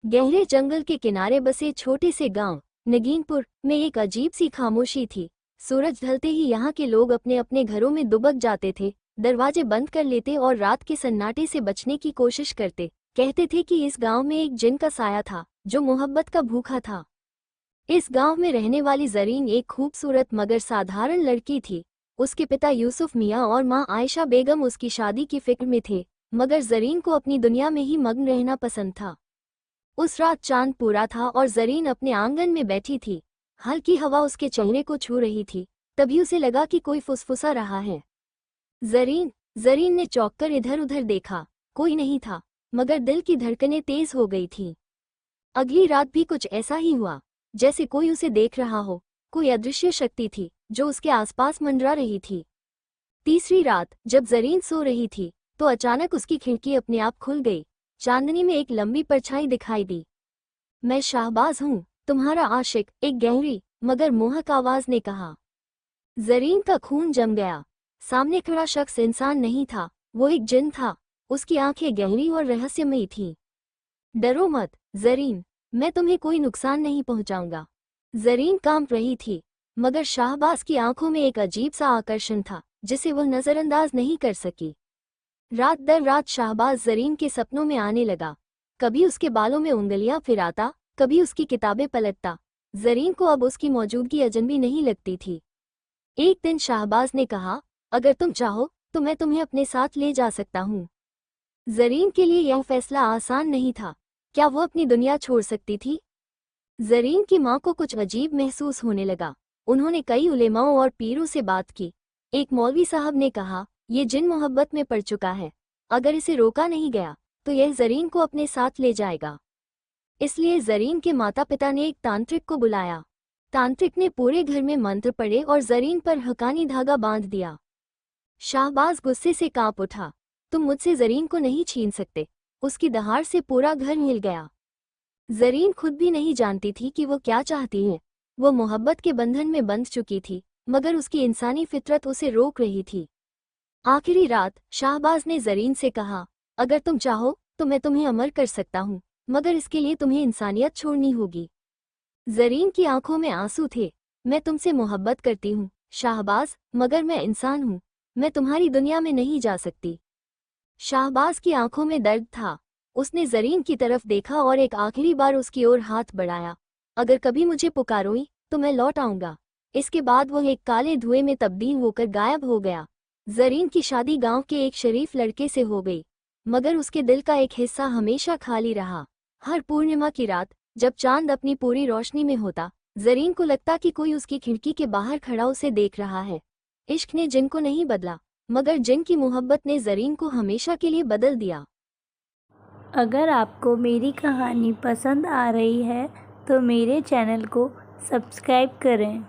गहरे जंगल के किनारे बसे छोटे से गांव नगीनपुर में एक अजीब सी खामोशी थी। सूरज ढलते ही यहाँ के लोग अपने अपने घरों में दुबक जाते थे, दरवाजे बंद कर लेते और रात के सन्नाटे से बचने की कोशिश करते। कहते थे कि इस गांव में एक जिन का साया था जो मोहब्बत का भूखा था। इस गांव में रहने वाली जरीन एक खूबसूरत मगर साधारण लड़की थी। उसके पिता यूसुफ मियाँ और माँ आयशा बेगम उसकी शादी की फिक्र में थे, मगर जरीन को अपनी दुनिया में ही मग्न रहना पसंद था। उस रात चांद पूरा था और जरीन अपने आंगन में बैठी थी। हल्की हवा उसके चेहरे को छू रही थी। तभी उसे लगा कि कोई फुसफुसा रहा है। जरीन जरीन ने चौंककर इधर उधर देखा। कोई नहीं था, मगर दिल की धड़कनें तेज हो गई थीं। अगली रात भी कुछ ऐसा ही हुआ, जैसे कोई उसे देख रहा हो। कोई अदृश्य शक्ति थी जो उसके आसपास मंडरा रही थी। तीसरी रात जब जरीन सो रही थी तो अचानक उसकी खिड़की अपने आप खुल गई। चांदनी में एक लंबी परछाई दिखाई दी। मैं शाहबाज हूँ, तुम्हारा आशिक, एक गहरी मगर मोहक आवाज ने कहा। जरीन का खून जम गया। सामने खड़ा शख्स इंसान नहीं था, वो एक जिन था। उसकी आंखें गहरी और रहस्यमयी थीं। डरो मत जरीन, मैं तुम्हें कोई नुकसान नहीं पहुंचाऊंगा। जरीन कांप रही थी, मगर शाहबाज की आंखों में एक अजीब सा आकर्षण था जिसे वह नजरअंदाज नहीं कर सकी। रात दर रात शाहबाज जरीन के सपनों में आने लगा। कभी उसके बालों में उंगलियां फिराता, कभी उसकी किताबें पलटता। जरीन को अब उसकी मौजूदगी अजनबी नहीं लगती थी। एक दिन शाहबाज ने कहा, अगर तुम चाहो तो मैं तुम्हें अपने साथ ले जा सकता हूँ। जरीन के लिए यह फैसला आसान नहीं था। क्या वो अपनी दुनिया छोड़ सकती थी? जरीन की माँ को कुछ अजीब महसूस होने लगा। उन्होंने कई उलेमाओं और पीरों से बात की। एक मौलवी साहब ने कहा, ये जिन मोहब्बत में पड़ चुका है, अगर इसे रोका नहीं गया तो यह जरीन को अपने साथ ले जाएगा। इसलिए जरीन के माता पिता ने एक तांत्रिक को बुलाया। तांत्रिक ने पूरे घर में मंत्र पढ़े और जरीन पर हकानी धागा बांध दिया। शाहबाज गुस्से से कांप उठा। तुम मुझसे जरीन को नहीं छीन सकते। उसकी दहाड़ से पूरा घर हिल गया। जरीन खुद भी नहीं जानती थी कि वो क्या चाहती है। वो मोहब्बत के बंधन में बंध चुकी थी, मगर उसकी इंसानी फितरत उसे रोक रही थी। आखिरी रात शाहबाज ने जरीन से कहा, अगर तुम चाहो तो मैं तुम्हें अमर कर सकता हूँ, मगर इसके लिए तुम्हें इंसानियत छोड़नी होगी। जरीन की आंखों में आंसू थे। मैं तुमसे मोहब्बत करती हूँ शाहबाज, मगर मैं इंसान हूँ। मैं तुम्हारी दुनिया में नहीं जा सकती। शाहबाज की आंखों में दर्द था। उसने जरीन की तरफ देखा और एक आखिरी बार उसकी ओर हाथ बढ़ाया। अगर कभी मुझे पुकारोई तो मैं लौट आऊंगा। इसके बाद वो एक काले धुएं में तब्दील होकर गायब हो गया। जरीन की शादी गांव के एक शरीफ लड़के से हो गई, मगर उसके दिल का एक हिस्सा हमेशा खाली रहा। हर पूर्णिमा की रात जब चांद अपनी पूरी रोशनी में होता, जरीन को लगता कि कोई उसकी खिड़की के बाहर खड़ा उसे देख रहा है। इश्क ने जिन को नहीं बदला, मगर जिन की मोहब्बत ने जरीन को हमेशा के लिए बदल दिया। अगर आपको मेरी कहानी पसंद आ रही है तो मेरे चैनल को सब्सक्राइब करें।